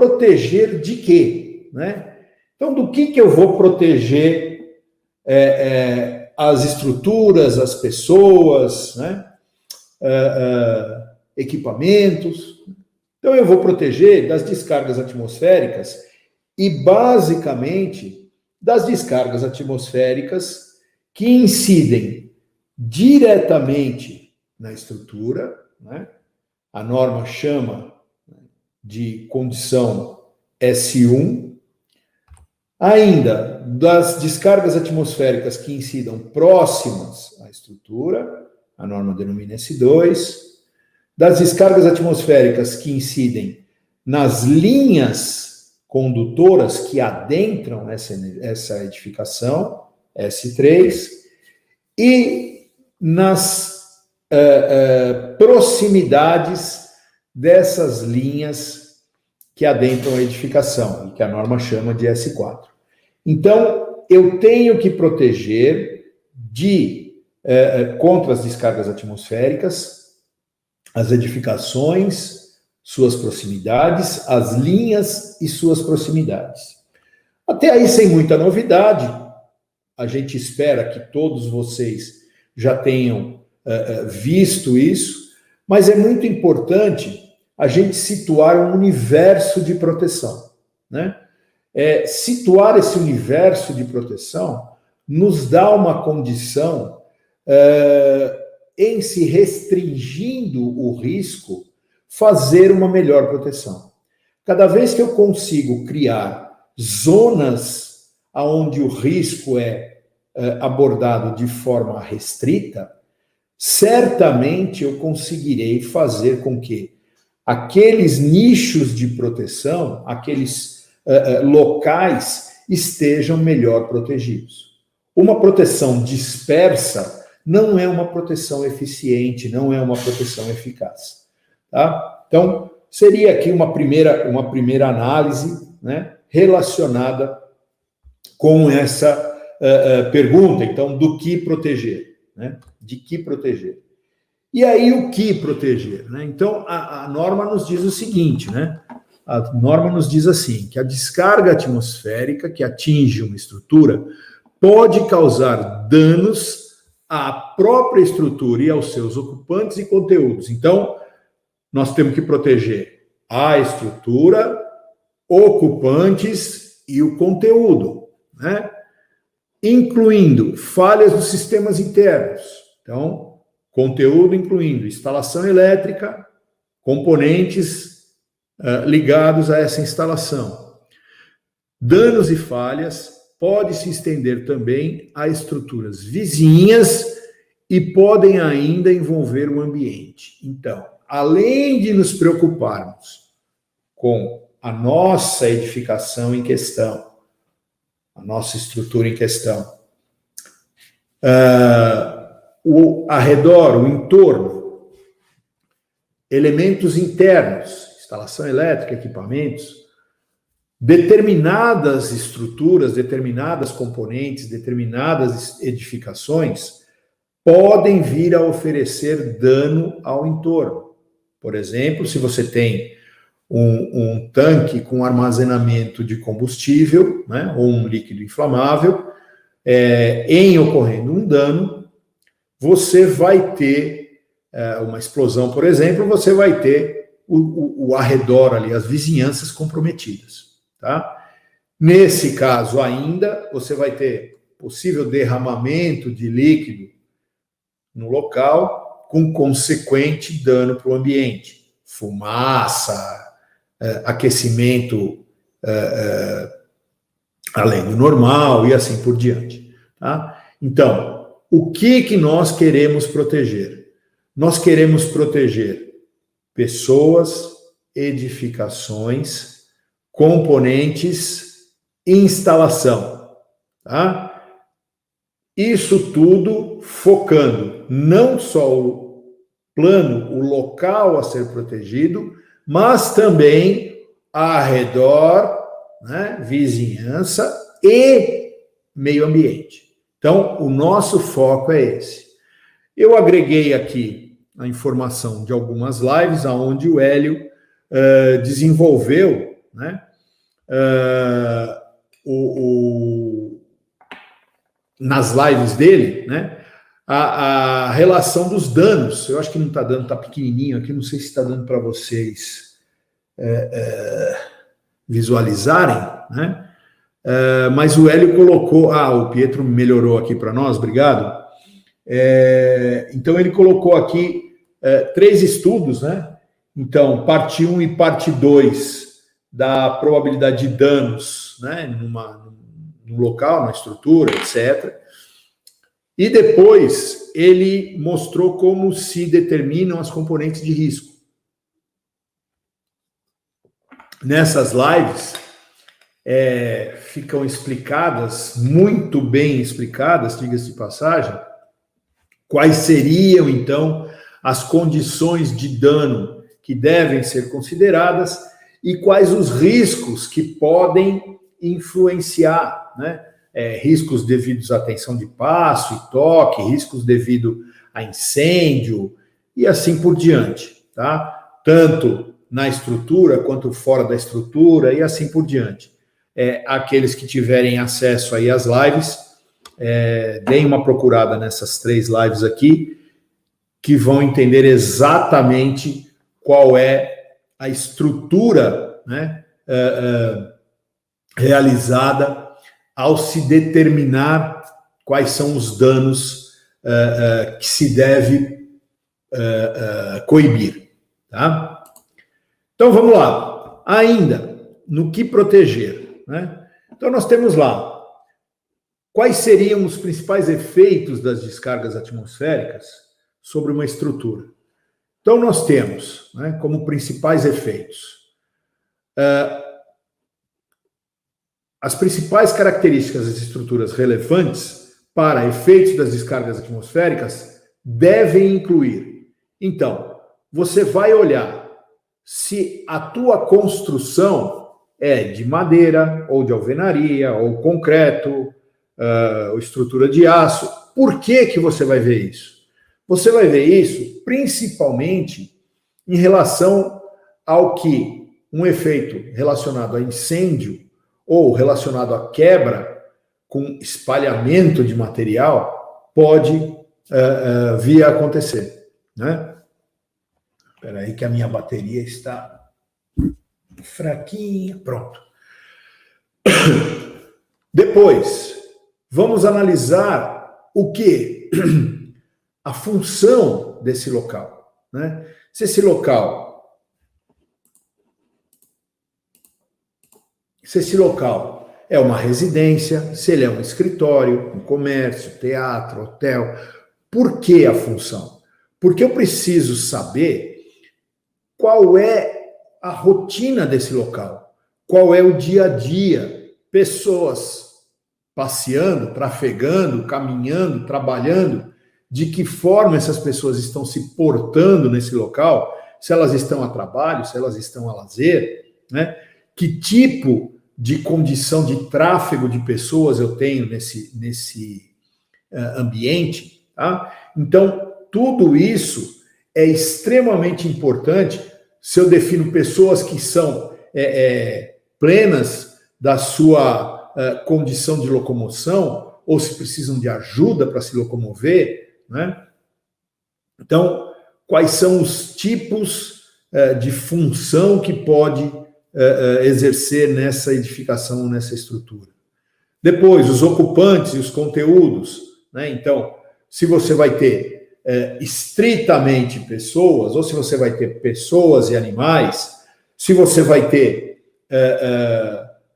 proteger de quê? Né? Então, do que eu vou proteger as estruturas, as pessoas, né? Equipamentos? Então, eu vou proteger das descargas atmosféricas e, basicamente, das descargas atmosféricas que incidem diretamente na estrutura, né? A norma chama de condição S1, ainda das descargas atmosféricas que incidam próximas à estrutura, a norma denomina S2, das descargas atmosféricas que incidem nas linhas condutoras que adentram essa edificação, S3, e nas proximidades dessas linhas que adentram a edificação, que a norma chama de S4. Então, eu tenho que proteger contra as descargas atmosféricas as edificações, suas proximidades, as linhas e suas proximidades. Até aí, sem muita novidade, a gente espera que todos vocês já tenham visto isso, mas é muito importante a gente situar um universo de proteção, né? Situar esse universo de proteção nos dá uma condição, em se restringindo o risco, fazer uma melhor proteção. Cada vez que eu consigo criar zonas onde o risco é abordado de forma restrita, certamente eu conseguirei fazer com que aqueles nichos de proteção, aqueles locais estejam melhor protegidos. Uma proteção dispersa não é uma proteção eficiente, não é uma proteção eficaz. Tá? Então, seria aqui uma primeira análise, né, relacionada com essa pergunta, então, do que proteger, né? De que proteger. E aí, o que proteger? Né? Então, a norma nos diz o seguinte, né? A norma nos diz assim, que a descarga atmosférica que atinge uma estrutura pode causar danos à própria estrutura e aos seus ocupantes e conteúdos. Então, nós temos que proteger a estrutura, ocupantes e o conteúdo, né? Incluindo falhas dos sistemas internos. Então, conteúdo incluindo instalação elétrica, componentes ligados a essa instalação. Danos e falhas pode se estender também a estruturas vizinhas e podem ainda envolver o ambiente. Então, além de nos preocuparmos com a nossa edificação em questão, a nossa estrutura em questão, o arredor, o entorno, elementos internos, instalação elétrica, equipamentos, determinadas estruturas, determinadas componentes, determinadas edificações podem vir a oferecer dano ao entorno. Por exemplo, se você tem um tanque com armazenamento de combustível, né, ou um líquido inflamável, em ocorrendo um dano, você vai ter uma explosão, por exemplo, você vai ter o arredor ali, as vizinhanças comprometidas. Tá? Nesse caso ainda, você vai ter possível derramamento de líquido no local, com consequente dano para o ambiente. Fumaça, aquecimento além do normal e assim por diante. Tá? Então, o que nós queremos proteger? Nós queremos proteger pessoas, edificações, componentes, instalação. Tá? Isso tudo focando não só o plano, o local a ser protegido, mas também arredor, né, vizinhança e meio ambiente. Então, o nosso foco é esse. Eu agreguei aqui a informação de algumas lives onde o Hélio desenvolveu né, nas lives dele, né, a relação dos danos. Eu acho que não está dando, está pequenininho aqui, não sei se está dando para vocês visualizarem, né? Mas o Hélio colocou, o Pietro melhorou aqui para nós, obrigado. Então ele colocou aqui 3 estudos, né? Então, parte 1 e parte 2 da probabilidade de danos, né, num local, na estrutura, etc. E depois ele mostrou como se determinam as componentes de risco. Nessas lives ficam explicadas, muito bem explicadas, diga-se de passagem, quais seriam, então, as condições de dano que devem ser consideradas e quais os riscos que podem influenciar, né? Riscos devidos à tensão de passo e toque, riscos devido a incêndio e assim por diante, tá? Tanto na estrutura quanto fora da estrutura e assim por diante. Aqueles que tiverem acesso aí às lives, deem uma procurada nessas 3 lives aqui, que vão entender exatamente qual é a estrutura, né, realizada ao se determinar quais são os danos que se deve coibir. Tá? Então, vamos lá. Ainda, no que proteger, né? Então, nós temos lá quais seriam os principais efeitos das descargas atmosféricas sobre uma estrutura. Então, nós temos, né, como principais efeitos as principais características das estruturas relevantes para efeitos das descargas atmosféricas devem incluir. Então, você vai olhar se a tua construção é de madeira, ou de alvenaria, ou concreto, ou estrutura de aço. Por que você vai ver isso? Você vai ver isso principalmente em relação ao que um efeito relacionado a incêndio ou relacionado à quebra com espalhamento de material pode vir a acontecer, né? Espera aí que a minha bateria está fraquinha. Pronto. Depois, vamos analisar o que? A função desse local, né? Se esse local é uma residência, se ele é um escritório, um comércio, teatro, hotel. Por que a função? Porque eu preciso saber qual é a rotina desse local, qual é o dia a dia, pessoas passeando, trafegando, caminhando, trabalhando, de que forma essas pessoas estão se portando nesse local, se elas estão a trabalho, se elas estão a lazer, né? Que tipo de condição de tráfego de pessoas eu tenho nesse ambiente, tá? Então, tudo isso é extremamente importante se eu defino pessoas que são plenas da sua condição de locomoção ou se precisam de ajuda para se locomover, né? Então, quais são os tipos de função que pode exercer nessa edificação, nessa estrutura. Depois, os ocupantes e os conteúdos, né? Então, se você vai ter estritamente pessoas, ou se você vai ter pessoas e animais, se você vai ter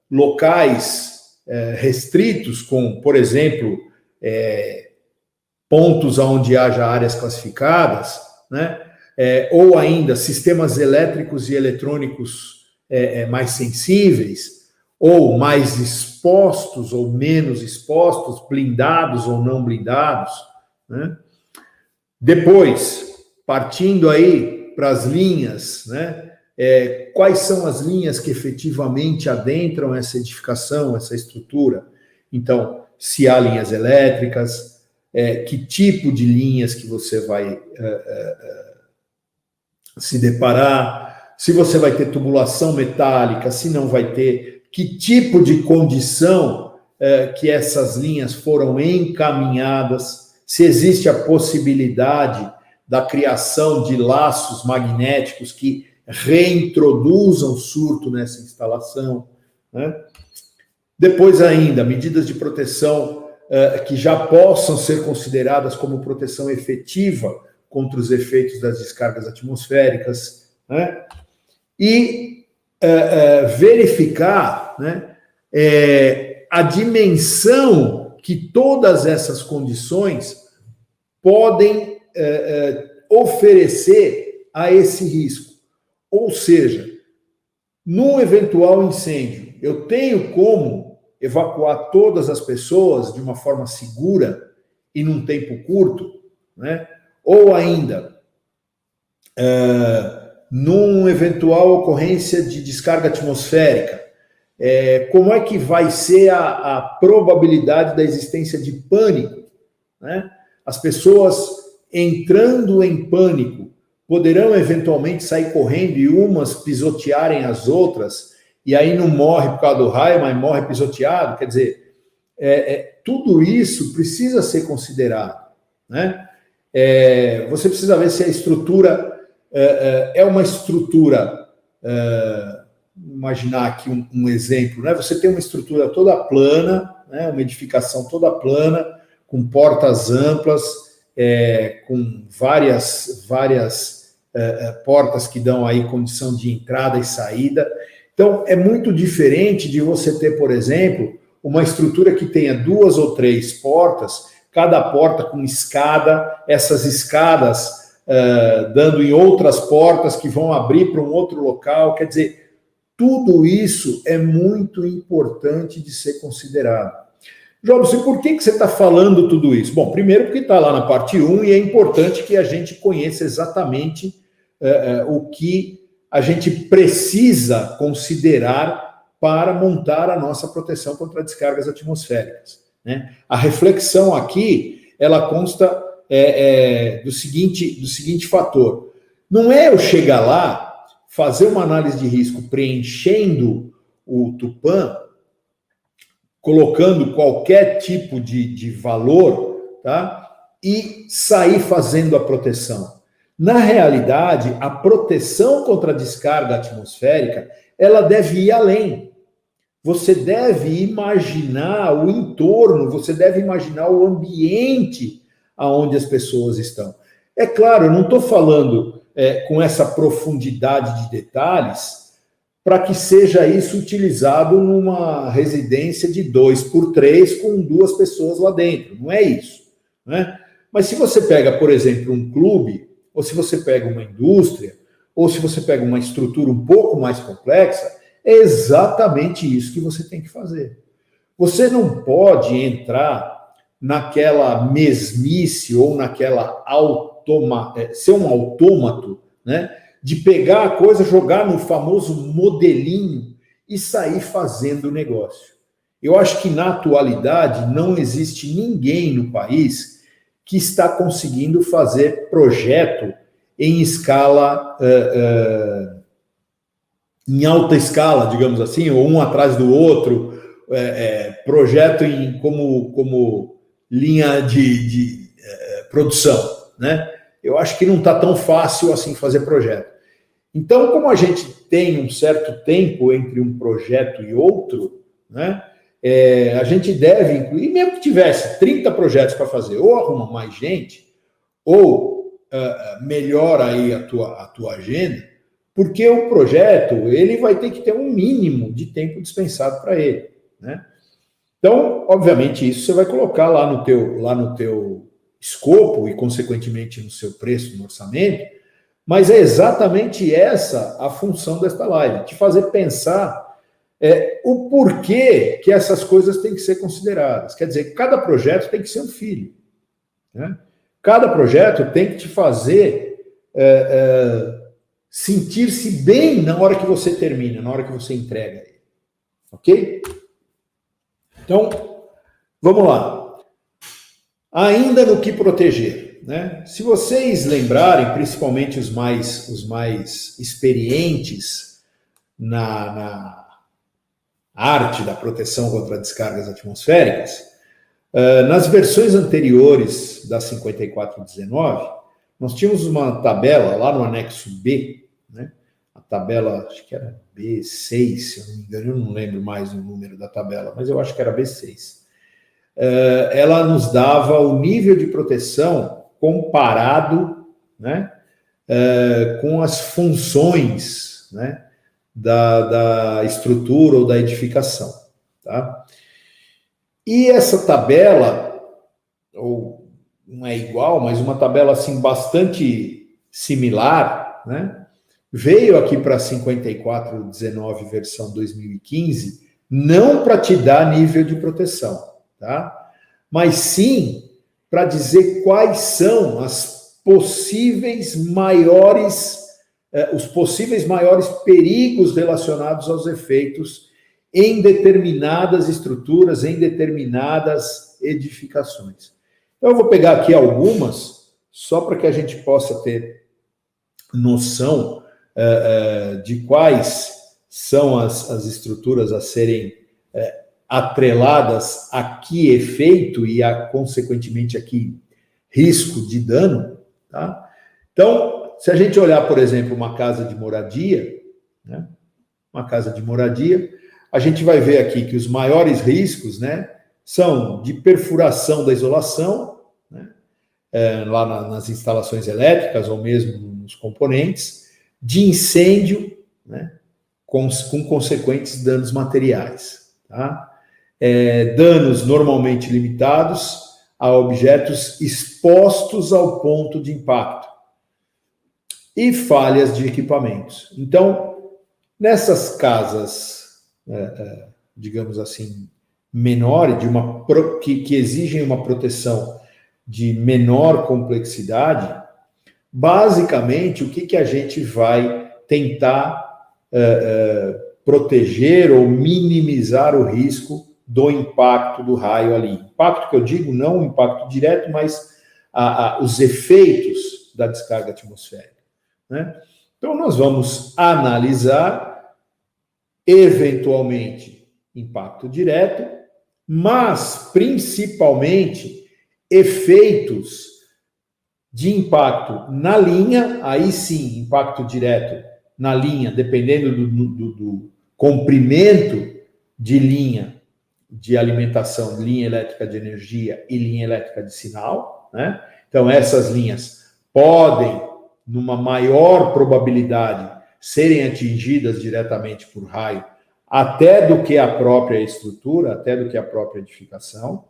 locais restritos com, por exemplo, pontos onde haja áreas classificadas, né? Ou ainda sistemas elétricos e eletrônicos mais sensíveis, ou mais expostos ou menos expostos, blindados ou não blindados, né? Depois, partindo aí para as linhas, né? Quais são as linhas que efetivamente adentram essa edificação, essa estrutura? Então, se há linhas elétricas, que tipo de linhas que você vai se deparar, se você vai ter tubulação metálica, se não vai ter, que tipo de condição que essas linhas foram encaminhadas, se existe a possibilidade da criação de laços magnéticos que reintroduzam surto nessa instalação, né? Depois ainda, medidas de proteção que já possam ser consideradas como proteção efetiva contra os efeitos das descargas atmosféricas, né? E verificar, né, a dimensão que todas essas condições podem oferecer a esse risco. Ou seja, num eventual incêndio, eu tenho como evacuar todas as pessoas de uma forma segura e num tempo curto, né? Ou ainda, numa eventual ocorrência de descarga atmosférica, como é que vai ser a probabilidade da existência de pânico, né? As pessoas entrando em pânico poderão eventualmente sair correndo e umas pisotearem as outras, e aí não morre por causa do raio, mas morre pisoteado. Quer dizer, tudo isso precisa ser considerado, né? Você precisa ver se a estrutura é uma estrutura, imaginar aqui um exemplo, né? Você tem uma estrutura toda plana, né? Uma edificação toda plana, com portas amplas, com várias portas que dão aí condição de entrada e saída. Então, é muito diferente de você ter, por exemplo, uma estrutura que tenha 2 ou 3 portas, cada porta com escada, essas escadas dando em outras portas que vão abrir para um outro local. Quer dizer, tudo isso é muito importante de ser considerado. Jobson, por que você está falando tudo isso? Bom, primeiro porque está lá na parte 1 e é importante que a gente conheça exatamente o que a gente precisa considerar para montar a nossa proteção contra descargas atmosféricas, né? A reflexão aqui, ela consta do seguinte fator. Não é eu chegar lá, fazer uma análise de risco preenchendo o Tupã, colocando qualquer tipo de valor, tá? E sair fazendo a proteção. Na realidade, a proteção contra a descarga atmosférica, ela deve ir além. Você deve imaginar o entorno, você deve imaginar o ambiente onde as pessoas estão. É claro, eu não estou falando com essa profundidade de detalhes para que seja isso utilizado numa residência de 2x3 com 2 pessoas lá dentro. Não é isso, né? Mas se você pega, por exemplo, um clube, ou se você pega uma indústria, ou se você pega uma estrutura um pouco mais complexa, é exatamente isso que você tem que fazer. Você não pode entrar naquela mesmice ou naquela ser um autômato, né? De pegar a coisa, jogar no famoso modelinho e sair fazendo o negócio. Eu acho que na atualidade não existe ninguém no país que está conseguindo fazer projeto em escala, em alta escala, digamos assim, ou um atrás do outro, projeto como linha de produção, né? Eu acho que não está tão fácil assim fazer projeto. Então, como a gente tem um certo tempo entre um projeto e outro, né, a gente deve incluir, mesmo que tivesse 30 projetos para fazer, ou arruma mais gente, ou melhora aí a tua agenda, porque o projeto ele vai ter que ter um mínimo de tempo dispensado para ele, né? Então, obviamente, isso você vai colocar lá no teu escopo e, consequentemente, no seu preço, no orçamento, mas é exatamente essa a função desta live, te fazer pensar o porquê que essas coisas têm que ser consideradas. Quer dizer, cada projeto tem que ser um filho, né? Cada projeto tem que te fazer sentir-se bem na hora que você termina, na hora que você entrega ele. Ok? Então, vamos lá. Ainda no que proteger. né? Se vocês lembrarem, principalmente os mais experientes na arte da proteção contra descargas atmosféricas, nas versões anteriores da 5419, nós tínhamos uma tabela lá no anexo B, né? A tabela, acho que era B6, se eu não me engano, eu não lembro mais o número da tabela, mas eu acho que era B6. Ela nos dava o nível de proteção comparado, né, com as funções, né, da estrutura ou da edificação. Tá? E essa tabela, ou não é igual, mas uma tabela assim bastante similar, né, veio aqui para a 5419 versão 2015, não para te dar nível de proteção, tá? Mas sim para dizer quais são os possíveis maiores perigos relacionados aos efeitos em determinadas estruturas, em determinadas edificações. Então, eu vou pegar aqui algumas, só para que a gente possa ter noção de quais são as estruturas a serem atreladas a que efeito e, consequentemente, a que risco de dano. Tá? Então, se a gente olhar, por exemplo, uma casa de moradia, né, a gente vai ver aqui que os maiores riscos, né, são de perfuração da isolação, né, lá nas instalações elétricas ou mesmo nos componentes, de incêndio, né, com consequentes danos materiais. Tá? Danos normalmente limitados a objetos expostos ao ponto de impacto e falhas de equipamentos. Então, nessas casas, digamos assim, menores, que exigem uma proteção de menor complexidade, basicamente, o que a gente vai tentar proteger ou minimizar o risco do impacto do raio ali. Impacto que eu digo, não o impacto direto, mas os efeitos da descarga atmosférica. Né? Então, nós vamos analisar, eventualmente, impacto direto, mas, principalmente, efeitos de impacto na linha, aí sim, impacto direto na linha, dependendo do comprimento de linha de alimentação, linha elétrica de energia e linha elétrica de sinal, né? Então, essas linhas podem, numa maior probabilidade, serem atingidas diretamente por raio, até do que a própria estrutura, até do que a própria edificação.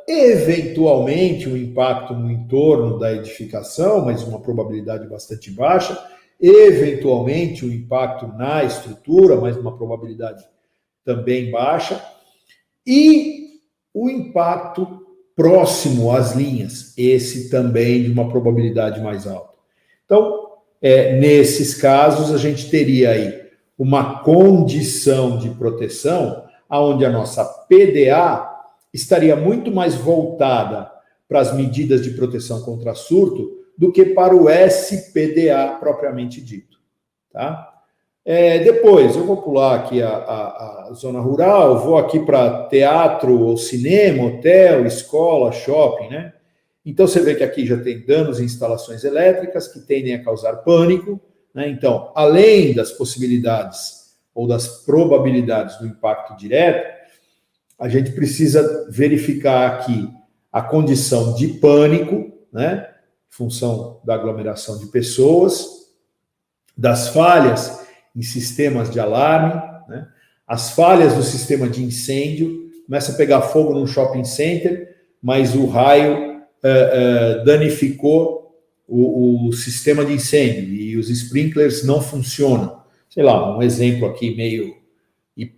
Eventualmente, um impacto no entorno da edificação, mas uma probabilidade bastante baixa. Eventualmente, um impacto na estrutura, mas uma probabilidade também baixa. E o impacto próximo às linhas, esse também de uma probabilidade mais alta. Então, nesses casos, a gente teria aí uma condição de proteção onde a nossa PDA estaria muito mais voltada para as medidas de proteção contra surto do que para o SPDA propriamente dito. Tá? Depois, eu vou pular aqui a zona rural, vou aqui para teatro, ou cinema, hotel, escola, shopping, né? Então, você vê que aqui já tem danos em instalações elétricas que tendem a causar pânico, né? Então, além das possibilidades ou das probabilidades do impacto direto, a gente precisa verificar aqui a condição de pânico, né, em função da aglomeração de pessoas, das falhas em sistemas de alarme, né, as falhas do sistema de incêndio. Começa a pegar fogo num shopping center, mas o raio danificou o sistema de incêndio e os sprinklers não funcionam. Sei lá, um exemplo aqui meio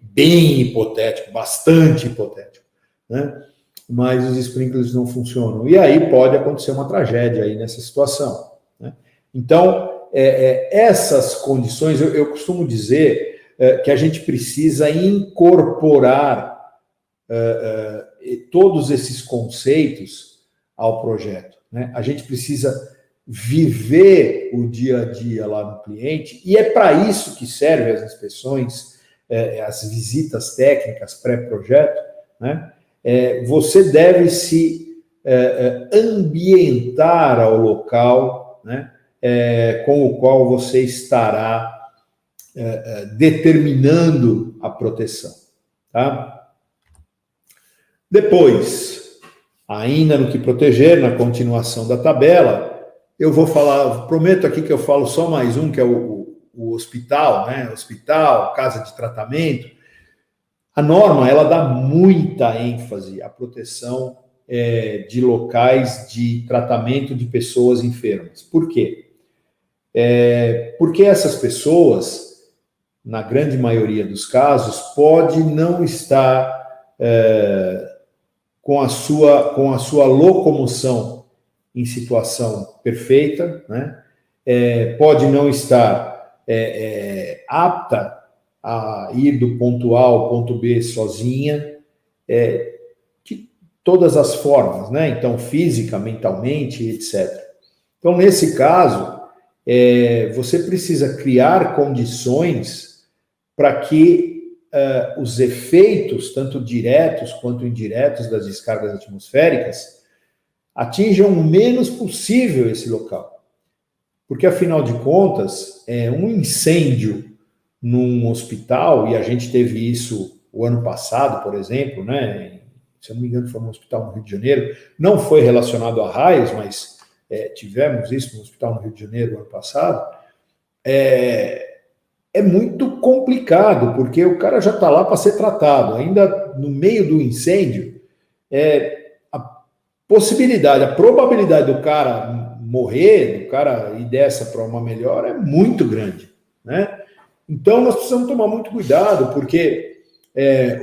bem hipotético, bastante hipotético, né? Mas os sprinklers não funcionam. E aí pode acontecer uma tragédia aí nessa situação, né? Então, essas condições, eu costumo dizer que a gente precisa incorporar todos esses conceitos ao projeto, né? A gente precisa viver o dia a dia lá no cliente, e é para isso que servem as inspeções, as visitas técnicas pré-projeto, né? Você deve se ambientar ao local, né? Com o qual você estará determinando a proteção, tá? Depois, ainda no que proteger, na continuação da tabela, eu vou falar, prometo aqui que eu falo só mais um, que é o hospital, né? Hospital, casa de tratamento. A norma, ela dá muita ênfase à proteção de locais de tratamento de pessoas enfermas. Por quê? Porque essas pessoas, na grande maioria dos casos, pode não estar com a sua locomoção em situação perfeita, né? Pode não estar apta a ir do ponto A ao ponto B sozinha, de todas as formas, né? Então, física, mentalmente, etc. Então, nesse caso, você precisa criar condições para que os efeitos, tanto diretos quanto indiretos das descargas atmosféricas, atinjam o menos possível esse local. Porque, afinal de contas, um incêndio num hospital, e a gente teve isso o ano passado, por exemplo, né? Se eu não me engano, foi num hospital no Rio de Janeiro, não foi relacionado a raios, mas tivemos isso no hospital no Rio de Janeiro no ano passado. É muito complicado, porque o cara já está lá para ser tratado, ainda no meio do incêndio, a possibilidade, a probabilidade do cara morrer, do cara ir dessa para uma melhor, é muito grande, né? Então, nós precisamos tomar muito cuidado, porque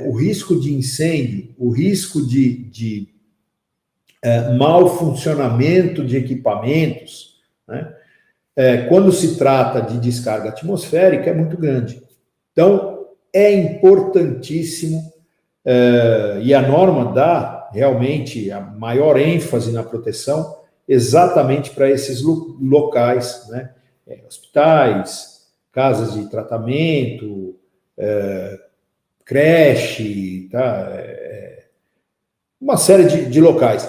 o risco de incêndio, o risco de mau funcionamento de equipamentos, né? Quando se trata de descarga atmosférica, é muito grande. Então, é importantíssimo, e a norma dá realmente a maior ênfase na proteção exatamente para esses locais, né? Hospitais, casas de tratamento, creche, tá? Uma série de locais.